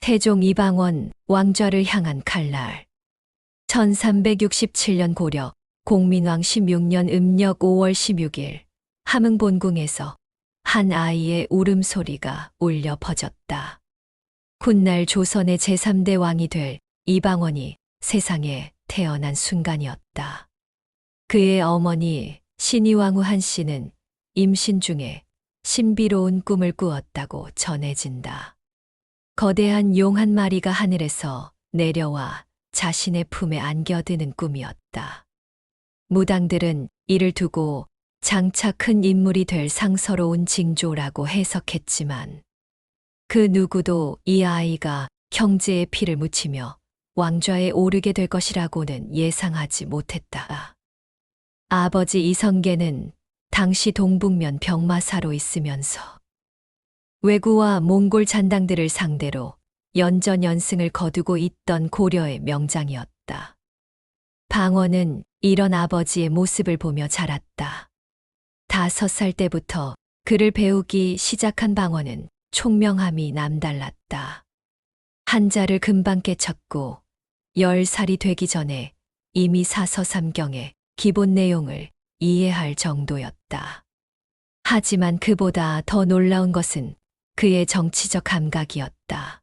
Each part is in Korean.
태종 이방원 왕좌를 향한 칼날. 1367년 고려 공민왕 16년 음력 5월 16일 함흥본궁에서 한 아이의 울음소리가 울려 퍼졌다. 훗날 조선의 제3대 왕이 될 이방원이 세상에 태어난 순간이었다. 그의 어머니 신이왕후 한씨는 임신 중에 신비로운 꿈을 꾸었다고 전해진다. 거대한 용 한 마리가 하늘에서 내려와 자신의 품에 안겨드는 꿈이었다. 무당들은 이를 두고 장차 큰 인물이 될 상서로운 징조라고 해석했지만 그 누구도 이 아이가 형제의 피를 묻히며 왕좌에 오르게 될 것이라고는 예상하지 못했다. 아버지 이성계는 당시 동북면 병마사로 있으면서 왜구와 몽골 잔당들을 상대로 연전연승을 거두고 있던 고려의 명장이었다. 방원은 이런 아버지의 모습을 보며 자랐다. 5살 때부터 글을 배우기 시작한 방원은 총명함이 남달랐다. 한자를 금방 깨쳤고 10살이 되기 전에 이미 사서삼경의 기본 내용을 이해할 정도였다. 하지만 그보다 더 놀라운 것은 그의 정치적 감각이었다.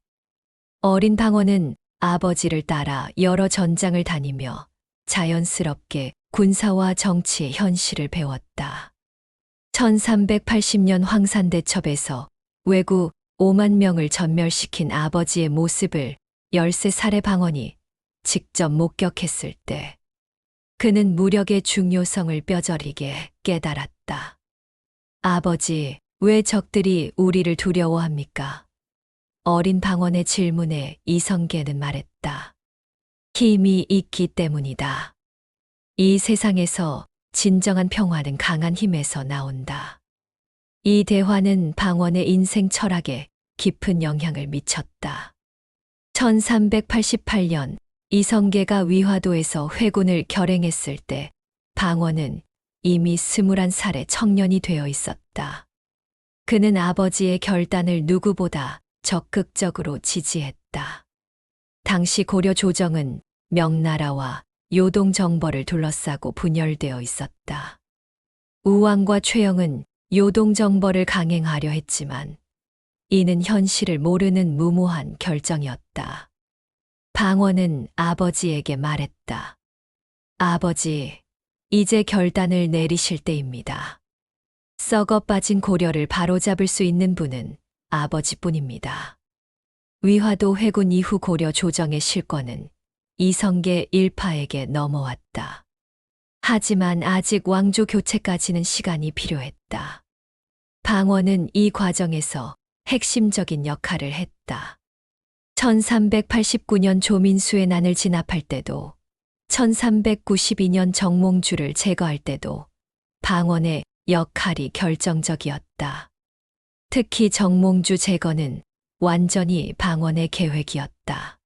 어린 방원은 아버지를 따라 여러 전장을 다니며 자연스럽게 군사와 정치의 현실을 배웠다. 1380년 황산대첩에서 왜구 5만 명을 전멸시킨 아버지의 모습을 13살의 방원이 직접 목격했을 때 그는 무력의 중요성을 뼈저리게 깨달았다. 아버지, 왜 적들이 우리를 두려워합니까? 어린 방원의 질문에 이성계는 말했다. 힘이 있기 때문이다. 이 세상에서 진정한 평화는 강한 힘에서 나온다. 이 대화는 방원의 인생 철학에 깊은 영향을 미쳤다. 1388년 이성계가 위화도에서 회군을 결행했을 때 방원은 이미 21살의 청년이 되어 있었다. 그는 아버지의 결단을 누구보다 적극적으로 지지했다. 당시 고려 조정은 명나라와 요동 정벌을 둘러싸고 분열되어 있었다. 우왕과 최영은 요동 정벌을 강행하려 했지만 이는 현실을 모르는 무모한 결정이었다. 방원은 아버지에게 말했다. 아버지, 이제 결단을 내리실 때입니다. 썩어 빠진 고려를 바로잡을 수 있는 분은 아버지뿐입니다. 위화도 회군 이후 고려 조정의 실권은 이성계 일파에게 넘어왔다. 하지만 아직 왕조 교체까지는 시간이 필요했다. 방원은 이 과정에서 핵심적인 역할을 했다. 1389년 조민수의 난을 진압할 때도 1392년 정몽주를 제거할 때도 방원의 역할이 결정적이었다. 특히 정몽주 제거는 완전히 방원의 계획이었다.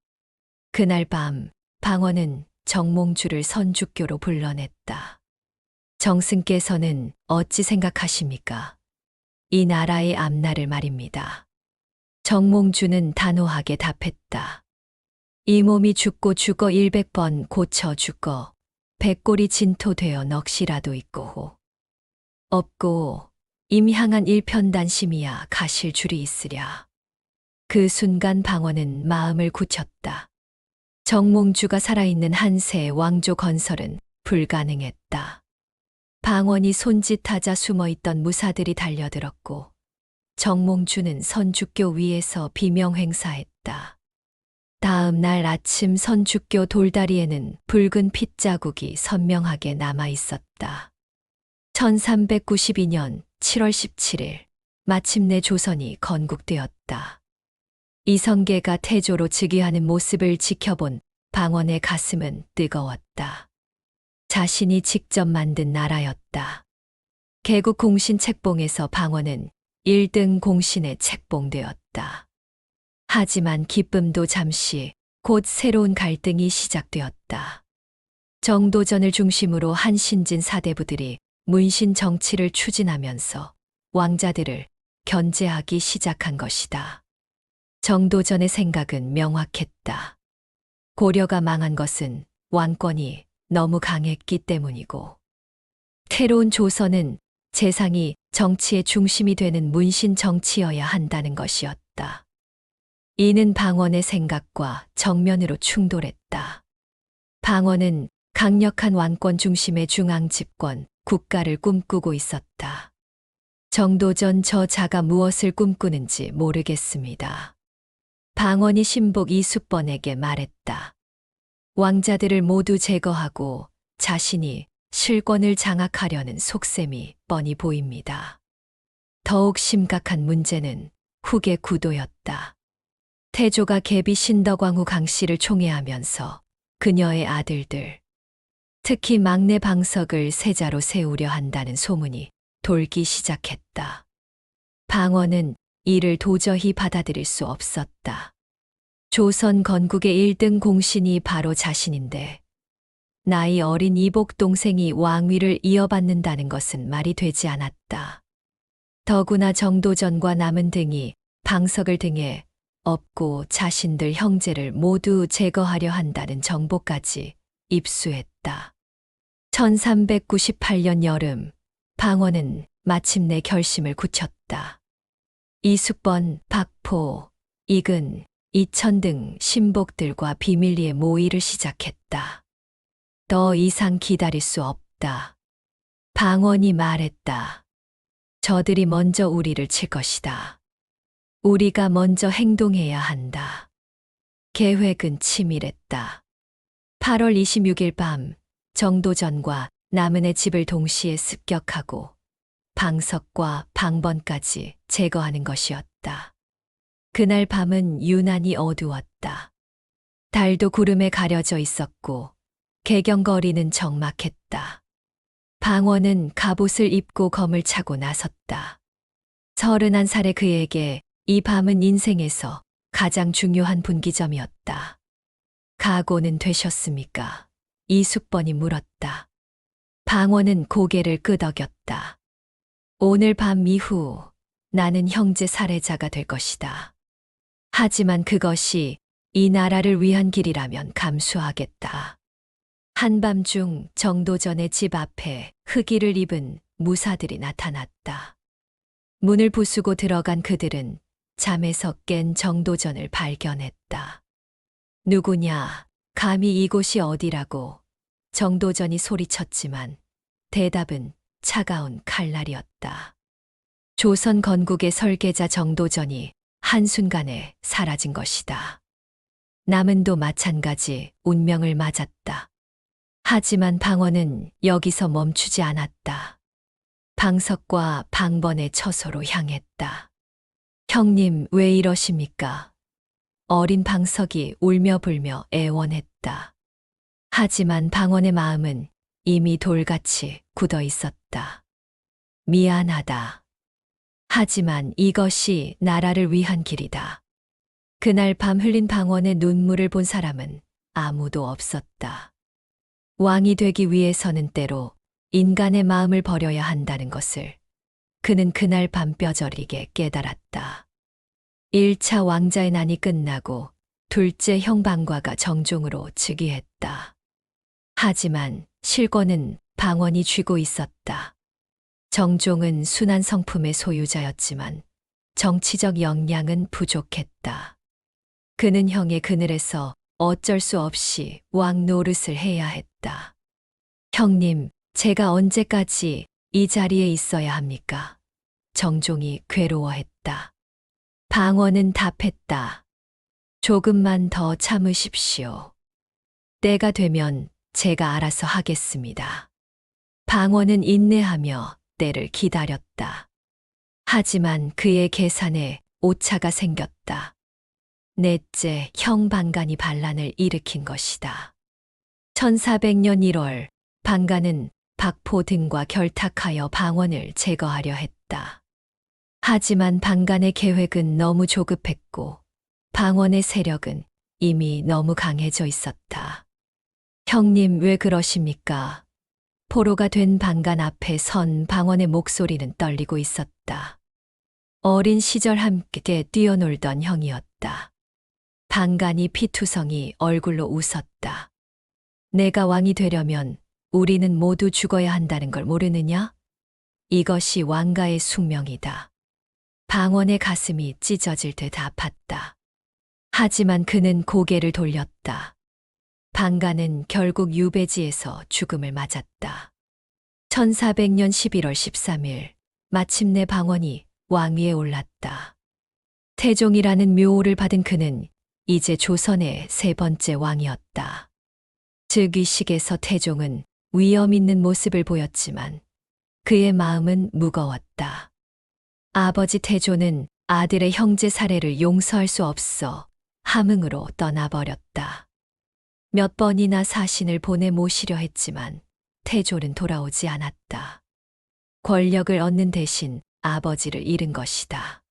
그날 밤 방원은 정몽주를 선주교로 불러냈다. 정승께서는 어찌 생각하십니까? 이 나라의 앞날을 말입니다. 정몽주는 단호하게 답했다. 이 몸이 죽고 죽어 100번 고쳐 죽어 100골이 진토되어 넋이라도 있고 없고 임향한 일편단심이야 가실 줄이 있으랴. 그 순간 방원은 마음을 굳혔다. 정몽주가 살아있는 한세의 왕조 건설은 불가능했다. 방원이 손짓하자 숨어있던 무사들이 달려들었고 정몽주는 선주교 위에서 비명 행사했다. 다음 날 아침 선주교 돌다리에는 붉은 핏자국이 선명하게 남아 있었다. 1392년 7월 17일 마침내 조선이 건국되었다. 이성계가 태조로 즉위하는 모습을 지켜본 방원의 가슴은 뜨거웠다. 자신이 직접 만든 나라였다. 개국 공신 책봉에서 방원은 1등 공신에 책봉되었다. 하지만 기쁨도 잠시, 곧 새로운 갈등이 시작되었다. 정도전을 중심으로 한신진 사대부들이 문신 정치를 추진하면서 왕자들을 견제하기 시작한 것이다. 정도전의 생각은 명확했다. 고려가 망한 것은 왕권이 너무 강했기 때문이고, 새로운 조선은 재상이 정치의 중심이 되는 문신 정치여야 한다는 것이었다. 이는 방언의 생각과 정면으로 충돌했다. 방언은 강력한 왕권 중심의 중앙 집권, 국가를 꿈꾸고 있었다. 정도전 저자가 무엇을 꿈꾸는지 모르겠습니다. 방언이 신복 이숙번에게 말했다. 왕자들을 모두 제거하고 자신이 실권을 장악하려는 속셈이 뻔히 보입니다. 더욱 심각한 문제는 후계 구도였다. 태조가 계비 신덕왕후 강씨를 총애하면서 그녀의 아들들, 특히 막내 방석을 세자로 세우려 한다는 소문이 돌기 시작했다. 방언은 이를 도저히 받아들일 수 없었다. 조선 건국의 1등 공신이 바로 자신인데 나이 어린 이복 동생이 왕위를 이어받는다는 것은 말이 되지 않았다. 더구나 정도전과 남은 등이 방석을 등에 업고 자신들 형제를 모두 제거하려 한다는 정보까지 입수했다. 1398년 여름, 방언은 마침내 결심을 굳혔다. 이숙번, 박포, 이근, 이천 등 신복들과 비밀리에 모의를 시작했다. 더 이상 기다릴 수 없다. 방언이 말했다. 저들이 먼저 우리를 칠 것이다. 우리가 먼저 행동해야 한다. 계획은 치밀했다. 8월 26일 밤, 정도전과 남은의 집을 동시에 습격하고 방석과 방번까지 제거하는 것이었다. 그날 밤은 유난히 어두웠다. 달도 구름에 가려져 있었고 개경거리는 적막했다. 방언은 갑옷을 입고 검을 차고 나섰다. 31살의 그에게 이 밤은 인생에서 가장 중요한 분기점이었다. 각오는 되셨습니까? 이숙번이 물었다. 방언은 고개를 끄덕였다. 오늘 밤 이후 나는 형제 살해자가 될 것이다. 하지만 그것이 이 나라를 위한 길이라면 감수하겠다. 한밤중 정도전의 집 앞에 흑의를 입은 무사들이 나타났다. 문을 부수고 들어간 그들은 잠에서 깬 정도전을 발견했다. 누구냐? 감히 이곳이 어디라고? 정도전이 소리쳤지만 대답은 차가운 칼날이었다. 조선 건국의 설계자 정도전이 한순간에 사라진 것이다. 남은도 마찬가지 운명을 맞았다. 하지만 방언은 여기서 멈추지 않았다. 방석과 방번의 처소로 향했다. 형님, 왜 이러십니까? 어린 방석이 울며 불며 애원했다. 하지만 방언의 마음은 이미 돌같이 굳어 있었다. 미안하다. 하지만 이것이 나라를 위한 길이다. 그날 밤 흘린 방언의 눈물을 본 사람은 아무도 없었다. 왕이 되기 위해서는 때로 인간의 마음을 버려야 한다는 것을 그는 그날 밤 뼈저리게 깨달았다. 1차 왕자의 난이 끝나고 둘째 형 방과가 정종으로 즉위했다. 하지만 실권은 방언이 쥐고 있었다. 정종은 순한 성품의 소유자였지만 정치적 역량은 부족했다. 그는 형의 그늘에서 어쩔 수 없이 왕 노릇을 해야 했다. 형님, 제가 언제까지 이 자리에 있어야 합니까? 정종이 괴로워했다. 방언은 답했다. 조금만 더 참으십시오. 때가 되면 제가 알아서 하겠습니다. 방언은 인내하며 때를 기다렸다. 하지만 그의 계산에 오차가 생겼다. 넷째 형 방간이 반란을 일으킨 것이다. 1400년 1월 방간은 박포 등과 결탁하여 방언을 제거하려 했다. 하지만 방간의 계획은 너무 조급했고 방언의 세력은 이미 너무 강해져 있었다. 형님, 왜 그러십니까? 포로가 된 방간 앞에 선 방언의 목소리는 떨리고 있었다. 어린 시절 함께 뛰어놀던 형이었다. 방간이 피투성이 얼굴로 웃었다. 내가 왕이 되려면 우리는 모두 죽어야 한다는 걸 모르느냐? 이것이 왕가의 숙명이다. 방원의 가슴이 찢어질 듯 아팠다. 하지만 그는 고개를 돌렸다. 방간은 결국 유배지에서 죽음을 맞았다. 1400년 11월 13일, 마침내 방원이 왕위에 올랐다. 태종이라는 묘호를 받은 그는 이제 조선의 세 번째 왕이었다. 즉위식에서 태종은 위엄 있는 모습을 보였지만 그의 마음은 무거웠다. 아버지 태조는 아들의 형제 살해를 용서할 수 없어 함흥으로 떠나버렸다. 몇 번이나 사신을 보내 모시려 했지만 태조는 돌아오지 않았다. 권력을 얻는 대신 아버지를 잃은 것이다.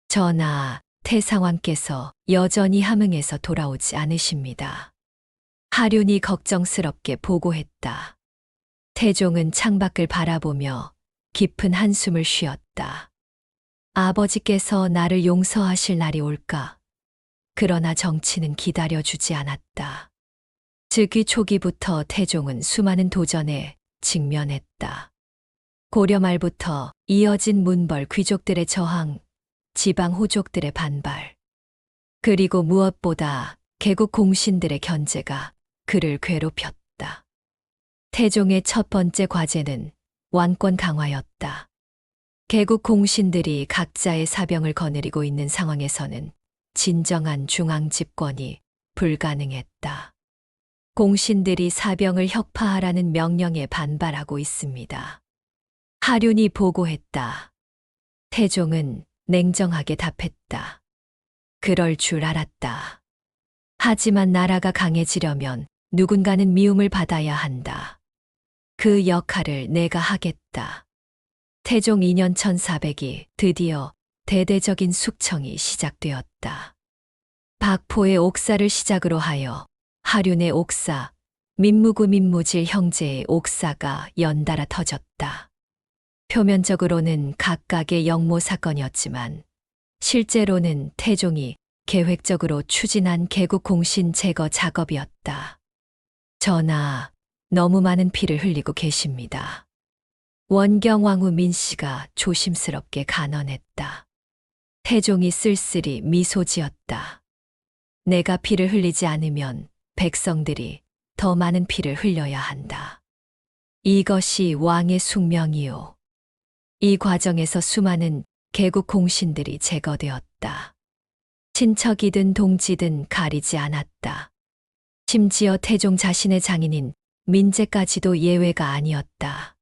전하, 태상왕께서 여전히 함흥에서 돌아오지 않으십니다. 하륜이 걱정스럽게 보고했다. 태종은 창밖을 바라보며 깊은 한숨을 쉬었다. 아버지께서 나를 용서하실 날이 올까? 그러나 정치는 기다려주지 않았다. 즉위 초기부터 태종은 수많은 도전에 직면했다. 고려 말부터 이어진 문벌 귀족들의 저항, 지방 호족들의 반발, 그리고 무엇보다 개국 공신들의 견제가 그를 괴롭혔다. 태종의 첫 번째 과제는 왕권 강화였다. 개국 공신들이 각자의 사병을 거느리고 있는 상황에서는 진정한 중앙 집권이 불가능했다. 공신들이 사병을 혁파하라는 명령에 반발하고 있습니다. 하륜이 보고했다. 태종은 냉정하게 답했다. 그럴 줄 알았다. 하지만 나라가 강해지려면 누군가는 미움을 받아야 한다. 그 역할을 내가 하겠다. 태종 2년 1400이 드디어 대대적인 숙청이 시작되었다. 박포의 옥사를 시작으로 하여 하륜의 옥사, 민무구 민무질 형제의 옥사가 연달아 터졌다. 표면적으로는 각각의 역모 사건이었지만 실제로는 태종이 계획적으로 추진한 개국 공신 제거 작업이었다. 전하, 너무 많은 피를 흘리고 계십니다. 원경왕후 민씨가 조심스럽게 간언했다. 태종이 쓸쓸히 미소 지었다. 내가 피를 흘리지 않으면 백성들이 더 많은 피를 흘려야 한다. 이것이 왕의 숙명이요. 이 과정에서 수많은 개국 공신들이 제거되었다. 친척이든 동지든 가리지 않았다. 심지어 태종 자신의 장인인 민재까지도 예외가 아니었다.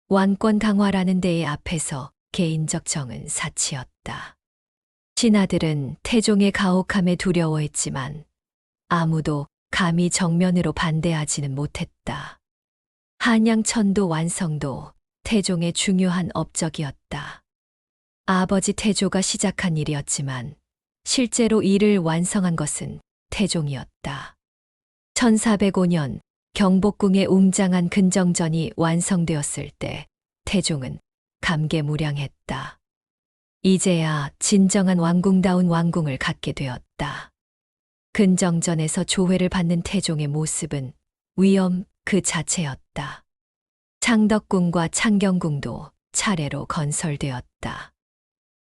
왕권 강화라는 데의 앞에서 개인적 정은 사치였다. 신하들은 태종의 가혹함에 두려워했지만 아무도 감히 정면으로 반대하지는 못했다. 한양천도 완성도 태종의 중요한 업적이었다. 아버지 태조가 시작한 일이었지만 실제로 이를 완성한 것은 태종이었다. 1405년 경복궁의 웅장한 근정전이 완성되었을 때 태종은 감개무량했다. 이제야 진정한 왕궁다운 왕궁을 갖게 되었다. 근정전에서 조회를 받는 태종의 모습은 위엄 그 자체였다. 창덕궁과 창경궁도 차례로 건설되었다.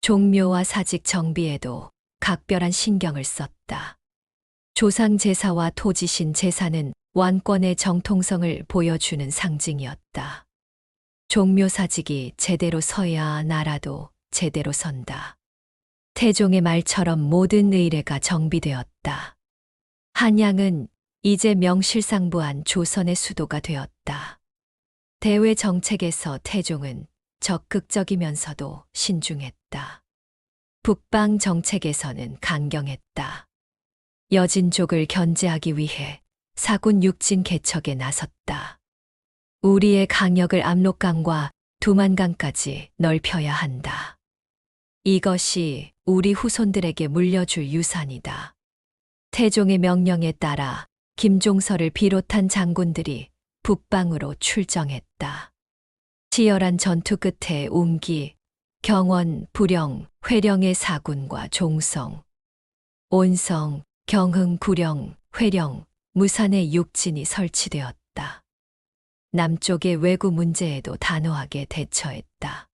종묘와 사직 정비에도 각별한 신경을 썼다. 조상 제사와 토지신 제사는 왕권의 정통성을 보여주는 상징이었다. 종묘 사직이 제대로 서야 나라도 제대로 선다. 태종의 말처럼 모든 의례가 정비되었다. 한양은 이제 명실상부한 조선의 수도가 되었다. 대외 정책에서 태종은 적극적이면서도 신중했다. 북방 정책에서는 강경했다. 여진족을 견제하기 위해 사군 육진 개척에 나섰다. 우리의 강역을 압록강과 두만강까지 넓혀야 한다. 이것이 우리 후손들에게 물려줄 유산이다. 태종의 명령에 따라 김종서를 비롯한 장군들이 북방으로 출정했다. 치열한 전투 끝에 웅기, 경원, 부령, 회령의 사군과 종성, 온성, 경흥, 구령, 회령, 무산의 육진이 설치되었다. 남쪽의 왜구 문제에도 단호하게 대처했다.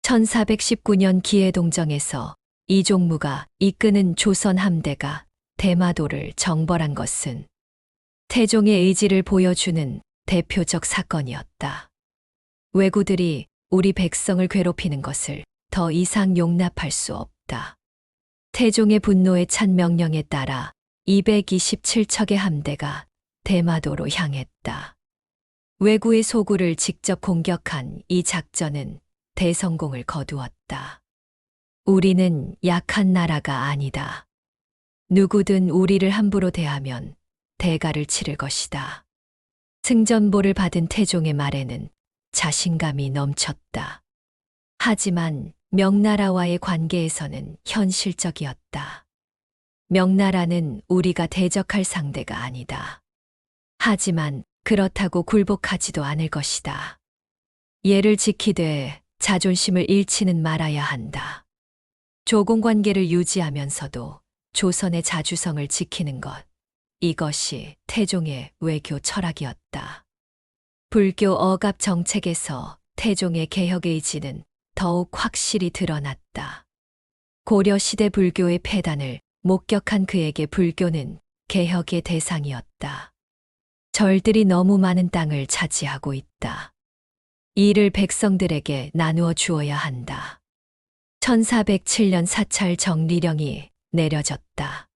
1419년 기해동정에서 이종무가 이끄는 조선 함대가 대마도를 정벌한 것은 태종의 의지를 보여주는 대표적 사건이었다. 왜구들이 우리 백성을 괴롭히는 것을 더 이상 용납할 수 없다. 태종의 분노에 찬 명령에 따라 227척의 함대가 대마도로 향했다. 왜구의 소굴을 직접 공격한 이 작전은 대성공을 거두었다. 우리는 약한 나라가 아니다. 누구든 우리를 함부로 대하면 대가를 치를 것이다. 승전보를 받은 태종의 말에는 자신감이 넘쳤다. 하지만 명나라와의 관계에서는 현실적이었다. 명나라는 우리가 대적할 상대가 아니다. 하지만 그렇다고 굴복하지도 않을 것이다. 예를 지키되 자존심을 잃지는 말아야 한다. 조공관계를 유지하면서도 조선의 자주성을 지키는 것, 이것이 태종의 외교 철학이었다. 불교 억압 정책에서 태종의 개혁 의지는 더욱 확실히 드러났다. 고려시대 불교의 폐단을 목격한 그에게 불교는 개혁의 대상이었다. 절들이 너무 많은 땅을 차지하고 있다. 이를 백성들에게 나누어 주어야 한다. 1407년 사찰 정리령이 내려졌다.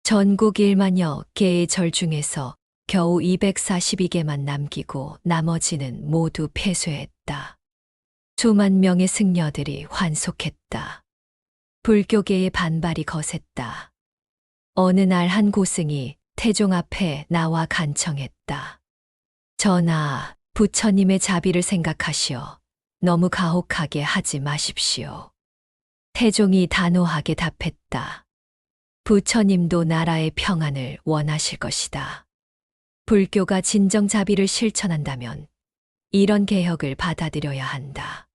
전국 1만여 개의 절 중에서 겨우 242개만 남기고 나머지는 모두 폐쇄했다. 수만 명의 승려들이 환속했다. 불교계의 반발이 거셌다. 어느 날 한 고승이 태종 앞에 나와 간청했다. 전하, 부처님의 자비를 생각하시어 너무 가혹하게 하지 마십시오. 태종이 단호하게 답했다. 부처님도 나라의 평안을 원하실 것이다. 불교가 진정 자비를 실천한다면 이런 개혁을 받아들여야 한다.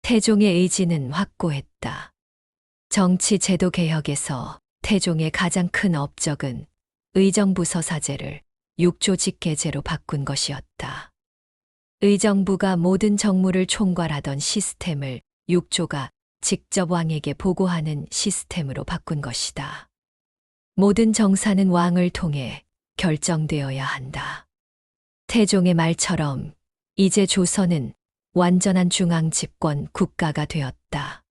태종의 의지는 확고했다. 정치 제도 개혁에서 태종의 가장 큰 업적은 의정부서 사제를 육조직계제로 바꾼 것이었다. 의정부가 모든 정무를 총괄하던 시스템을 육조가 직접 왕에게 보고하는 시스템으로 바꾼 것이다. 모든 정사는 왕을 통해 결정되어야 한다. 태종의 말처럼 이제 조선은 완전한 중앙 집권 국가가 되었다.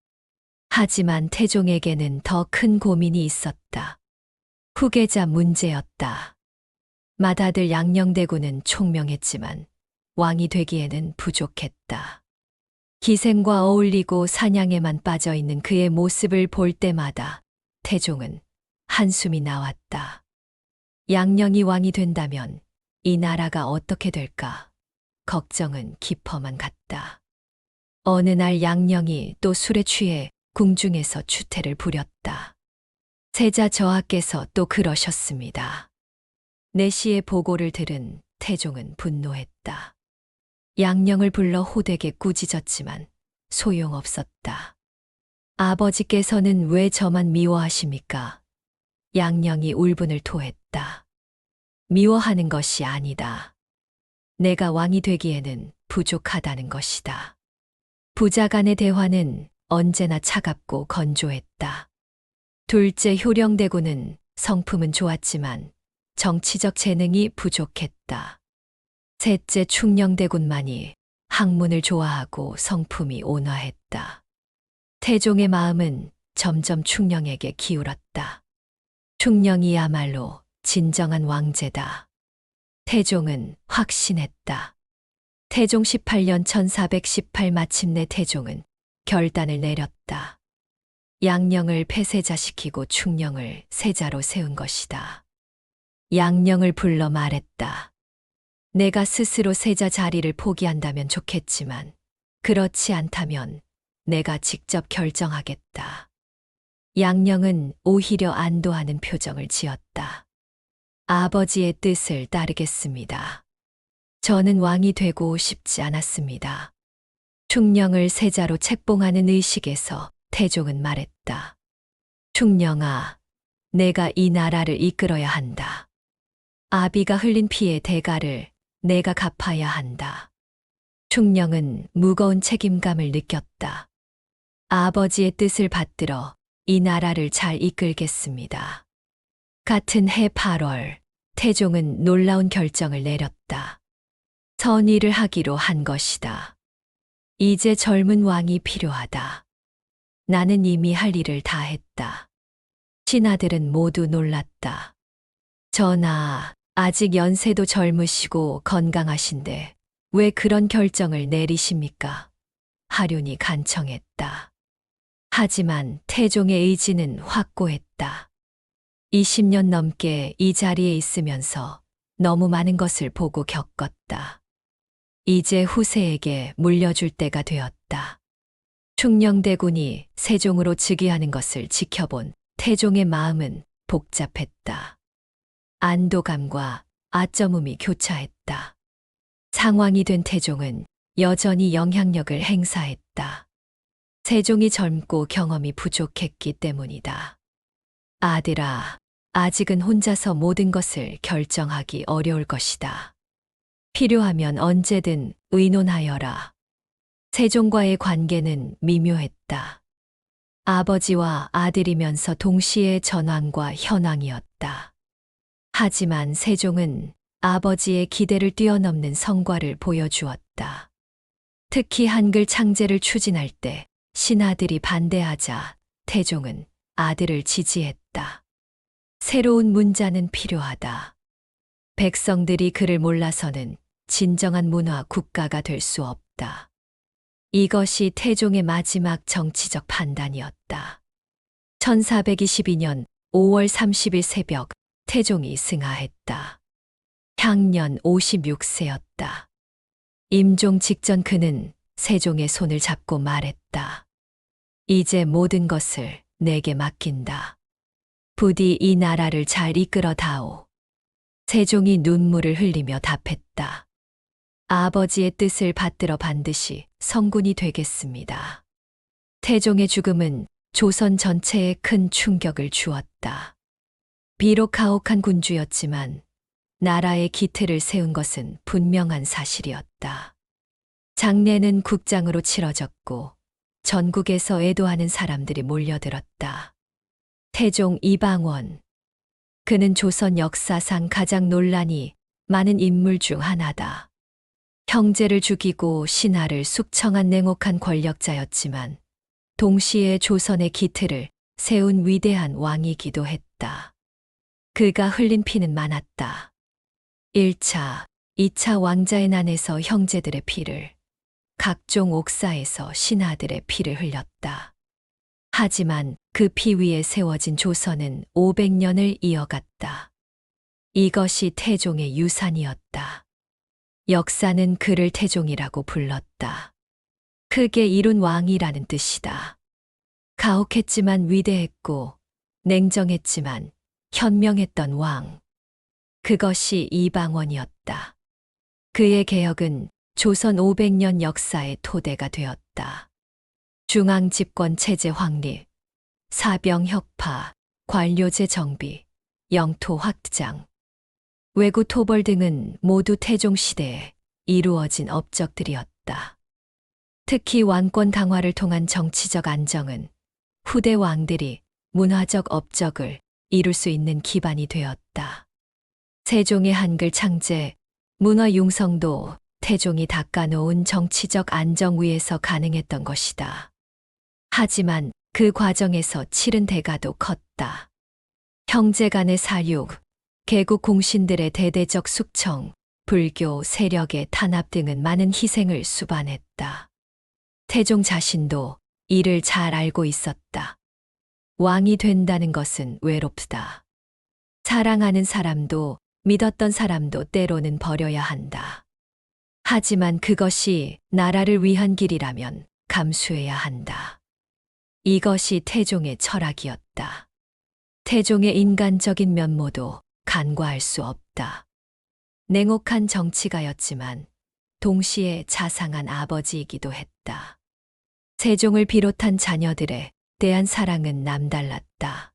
하지만 태종에게는 더 큰 고민이 있었다. 후계자 문제였다. 맏아들 양녕대군은 총명했지만 왕이 되기에는 부족했다. 기생과 어울리고 사냥에만 빠져 있는 그의 모습을 볼 때마다 태종은 한숨이 나왔다. 양녕이 왕이 된다면 이 나라가 어떻게 될까? 걱정은 깊어만 갔다. 어느 날 양녕이 또 술에 취해 궁중에서 추태를 부렸다. 세자 저하께서 또 그러셨습니다. 내시의 보고를 들은 태종은 분노했다. 양녕을 불러 호되게 꾸짖었지만 소용없었다. 아버지께서는 왜 저만 미워하십니까? 양녕이 울분을 토했다. 미워하는 것이 아니다. 내가 왕이 되기에는 부족하다는 것이다. 부자 간의 대화는 언제나 차갑고 건조했다. 둘째 효령대군은 성품은 좋았지만 정치적 재능이 부족했다. 셋째 충녕대군만이 학문을 좋아하고 성품이 온화했다. 태종의 마음은 점점 충녕에게 기울었다. 충녕이야말로 진정한 왕제다. 태종은 확신했다. 태종 18년 1418 마침내 태종은 결단을 내렸다. 양녕을 폐세자시키고 충녕을 세자로 세운 것이다. 양녕을 불러 말했다. 내가 스스로 세자 자리를 포기한다면 좋겠지만 그렇지 않다면 내가 직접 결정하겠다. 양녕은 오히려 안도하는 표정을 지었다. 아버지의 뜻을 따르겠습니다. 저는 왕이 되고 싶지 않았습니다. 충령을 세자로 책봉하는 의식에서 태종은 말했다. 충령아, 내가 이 나라를 이끌어야 한다. 아비가 흘린 피의 대가를 내가 갚아야 한다. 충령은 무거운 책임감을 느꼈다. 아버지의 뜻을 받들어 이 나라를 잘 이끌겠습니다. 같은 해 8월, 태종은 놀라운 결정을 내렸다. 선의를 하기로 한 것이다. 이제 젊은 왕이 필요하다. 나는 이미 할 일을 다 했다. 신하들은 모두 놀랐다. 전하, 아직 연세도 젊으시고 건강하신데 왜 그런 결정을 내리십니까? 하륜이 간청했다. 하지만 태종의 의지는 확고했다. 20년 넘게 이 자리에 있으면서 너무 많은 것을 보고 겪었다. 이제 후세에게 물려줄 때가 되었다. 충녕대군이 세종으로 즉위하는 것을 지켜본 태종의 마음은 복잡했다. 안도감과 아점음이 교차했다. 상왕이 된 태종은 여전히 영향력을 행사했다. 세종이 젊고 경험이 부족했기 때문이다. 아들아, 아직은 혼자서 모든 것을 결정하기 어려울 것이다. 필요하면 언제든 의논하여라. 세종과의 관계는 미묘했다. 아버지와 아들이면서 동시에 전왕과 현왕이었다. 하지만 세종은 아버지의 기대를 뛰어넘는 성과를 보여주었다. 특히 한글 창제를 추진할 때 신하들이 반대하자 태종은 아들을 지지했다. 새로운 문자는 필요하다. 백성들이 그를 몰라서는 진정한 문화 국가가 될 수 없다. 이것이 태종의 마지막 정치적 판단이었다. 1422년 5월 30일 새벽 태종이 승하했다. 향년 56세였다. 임종 직전 그는 세종의 손을 잡고 말했다. 이제 모든 것을 내게 맡긴다. 부디 이 나라를 잘 이끌어 다오. 세종이 눈물을 흘리며 답했다. 아버지의 뜻을 받들어 반드시 성군이 되겠습니다. 태종의 죽음은 조선 전체에 큰 충격을 주었다. 비록 가혹한 군주였지만 나라의 기틀을 세운 것은 분명한 사실이었다. 장례는 국장으로 치러졌고 전국에서 애도하는 사람들이 몰려들었다. 태종 이방원. 그는 조선 역사상 가장 논란이 많은 인물 중 하나다. 형제를 죽이고 신하를 숙청한 냉혹한 권력자였지만 동시에 조선의 기틀을 세운 위대한 왕이기도 했다. 그가 흘린 피는 많았다. 1차, 2차 왕자의 난에서 형제들의 피를, 각종 옥사에서 신하들의 피를 흘렸다. 하지만 그 피 위에 세워진 조선은 500년을 이어갔다. 이것이 태종의 유산이었다. 역사는 그를 태종이라고 불렀다. 크게 이룬 왕이라는 뜻이다. 가혹했지만 위대했고 냉정했지만 현명했던 왕. 그것이 이방원이었다. 그의 개혁은 조선 500년 역사의 토대가 되었다. 중앙 집권 체제 확립, 사병 혁파, 관료제 정비, 영토 확장, 외구 토벌 등은 모두 태종 시대에 이루어진 업적들이었다. 특히 왕권 강화를 통한 정치적 안정은 후대 왕들이 문화적 업적을 이룰 수 있는 기반이 되었다. 세종의 한글 창제, 문화 융성도 태종이 닦아놓은 정치적 안정 위에서 가능했던 것이다. 하지만 그 과정에서 치른 대가도 컸다. 형제 간의 사육, 개국 공신들의 대대적 숙청, 불교 세력의 탄압 등은 많은 희생을 수반했다. 태종 자신도 이를 잘 알고 있었다. 왕이 된다는 것은 외롭다. 사랑하는 사람도 믿었던 사람도 때로는 버려야 한다. 하지만 그것이 나라를 위한 길이라면 감수해야 한다. 이것이 태종의 철학이었다. 태종의 인간적인 면모도 간과할 수 없다. 냉혹한 정치가였지만 동시에 자상한 아버지이기도 했다. 세종을 비롯한 자녀들에 대한 사랑은 남달랐다.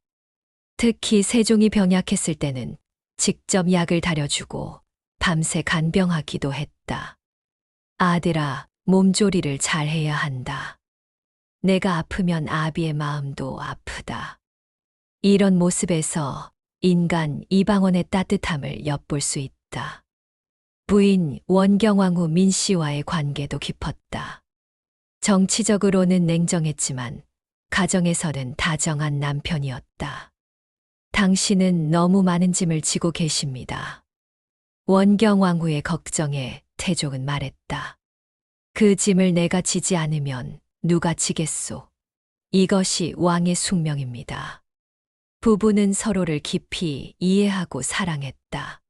특히 세종이 병약했을 때는 직접 약을 다려주고 밤새 간병하기도 했다. 아들아, 몸조리를 잘해야 한다. 내가 아프면 아비의 마음도 아프다. 이런 모습에서 인간 이방원의 따뜻함을 엿볼 수 있다. 부인 원경왕후 민씨와의 관계도 깊었다. 정치적으로는 냉정했지만 가정에서는 다정한 남편이었다. 당신은 너무 많은 짐을 지고 계십니다. 원경왕후의 걱정에 태종은 말했다. 그 짐을 내가 지지 않으면 누가 지겠소? 이것이 왕의 숙명입니다. 부부는 서로를 깊이 이해하고 사랑했다.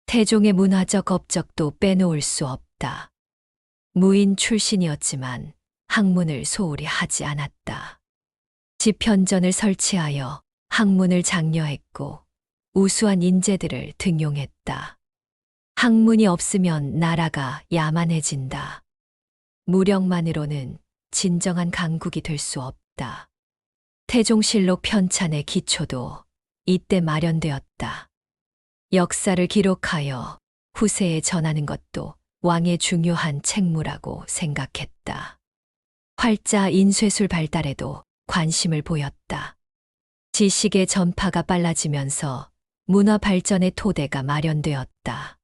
태종의 문화적 업적도 빼놓을 수 없다. 무인 출신이었지만 학문을 소홀히 하지 않았다. 집현전을 설치하여 학문을 장려했고 우수한 인재들을 등용했다. 학문이 없으면 나라가 야만해진다. 무력만으로는 진정한 강국이 될 수 없다. 태종실록 편찬의 기초도 이때 마련되었다. 역사를 기록하여 후세에 전하는 것도 왕의 중요한 책무라고 생각했다. 활자 인쇄술 발달에도 관심을 보였다. 지식의 전파가 빨라지면서 문화 발전의 토대가 마련되었다.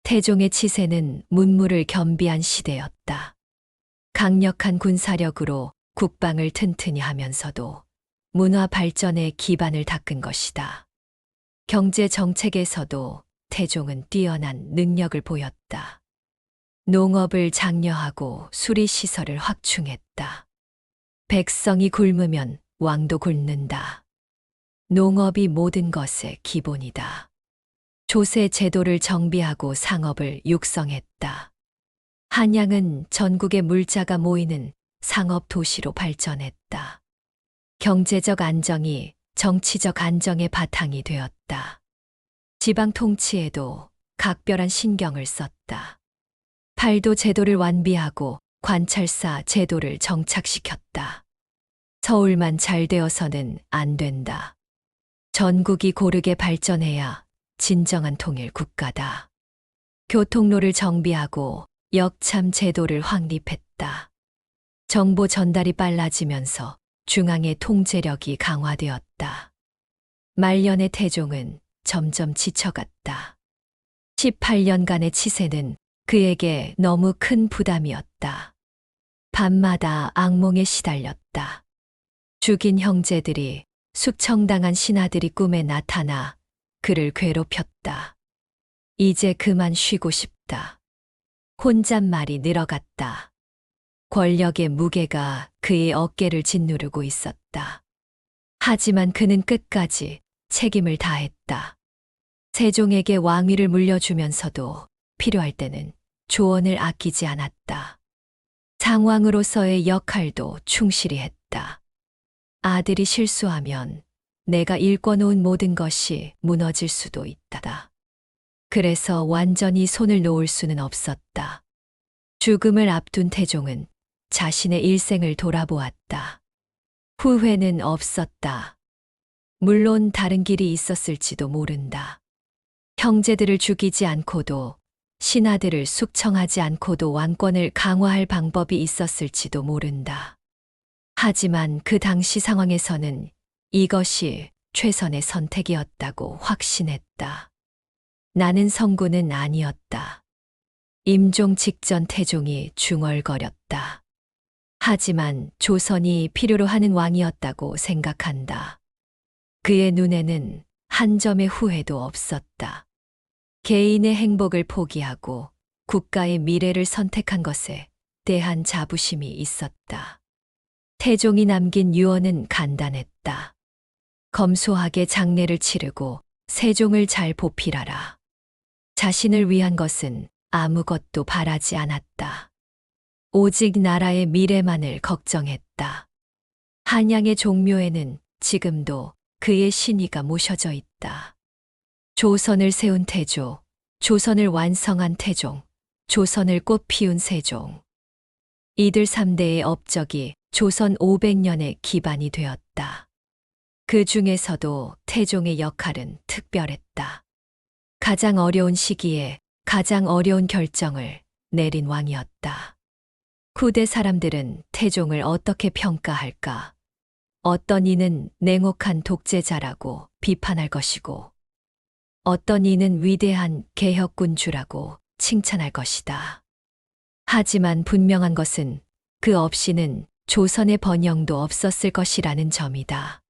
태종의 치세는 문무를 겸비한 시대였다. 강력한 군사력으로 국방을 튼튼히 하면서도 문화 발전의 기반을 닦은 것이다. 경제 정책에서도 태종은 뛰어난 능력을 보였다. 농업을 장려하고 수리시설을 확충했다. 백성이 굶으면 왕도 굶는다. 농업이 모든 것의 기본이다. 조세 제도를 정비하고 상업을 육성했다. 한양은 전국의 물자가 모이는 상업 도시로 발전했다. 경제적 안정이 정치적 안정의 바탕이 되었다. 지방 통치에도 각별한 신경을 썼다. 팔도 제도를 완비하고 관찰사 제도를 정착시켰다. 서울만 잘 되어서는 안 된다. 전국이 고르게 발전해야 진정한 통일 국가다. 교통로를 정비하고 역참 제도를 확립했다. 정보 전달이 빨라지면서 중앙의 통제력이 강화되었다. 말년의 태종은 점점 지쳐갔다. 18년간의 치세는 그에게 너무 큰 부담이었다. 밤마다 악몽에 시달렸다. 죽인 형제들이 숙청당한 신하들이 꿈에 나타나 그를 괴롭혔다. 이제 그만 쉬고 싶다. 혼잣말이 늘어갔다. 권력의 무게가 그의 어깨를 짓누르고 있었다. 하지만 그는 끝까지 책임을 다했다. 세종에게 왕위를 물려주면서도 필요할 때는 조언을 아끼지 않았다. 상왕으로서의 역할도 충실히 했다. 아들이 실수하면 내가 일궈놓은 모든 것이 무너질 수도 있다. 그래서 완전히 손을 놓을 수는 없었다. 죽음을 앞둔 태종은 자신의 일생을 돌아보았다. 후회는 없었다. 물론 다른 길이 있었을지도 모른다. 형제들을 죽이지 않고도 신하들을 숙청하지 않고도 왕권을 강화할 방법이 있었을지도 모른다. 하지만 그 당시 상황에서는 이것이 최선의 선택이었다고 확신했다. 나는 성군은 아니었다. 임종 직전 태종이 중얼거렸다. 하지만 조선이 필요로 하는 왕이었다고 생각한다. 그의 눈에는 한 점의 후회도 없었다. 개인의 행복을 포기하고 국가의 미래를 선택한 것에 대한 자부심이 있었다. 태종이 남긴 유언은 간단했다. 검소하게 장례를 치르고 세종을 잘 보필하라. 자신을 위한 것은 아무것도 바라지 않았다. 오직 나라의 미래만을 걱정했다. 한양의 종묘에는 지금도 그의 신의가 모셔져 있다. 조선을 세운 태조, 조선을 완성한 태종, 조선을 꽃피운 세종. 이들 3대의 업적이 조선 500년의 기반이 되었다. 그 중에서도 태종의 역할은 특별했다. 가장 어려운 시기에 가장 어려운 결정을 내린 왕이었다. 후대 사람들은 태종을 어떻게 평가할까? 어떤 이는 냉혹한 독재자라고 비판할 것이고, 어떤 이는 위대한 개혁군주라고 칭찬할 것이다. 하지만 분명한 것은 그 없이는 조선의 번영도 없었을 것이라는 점이다.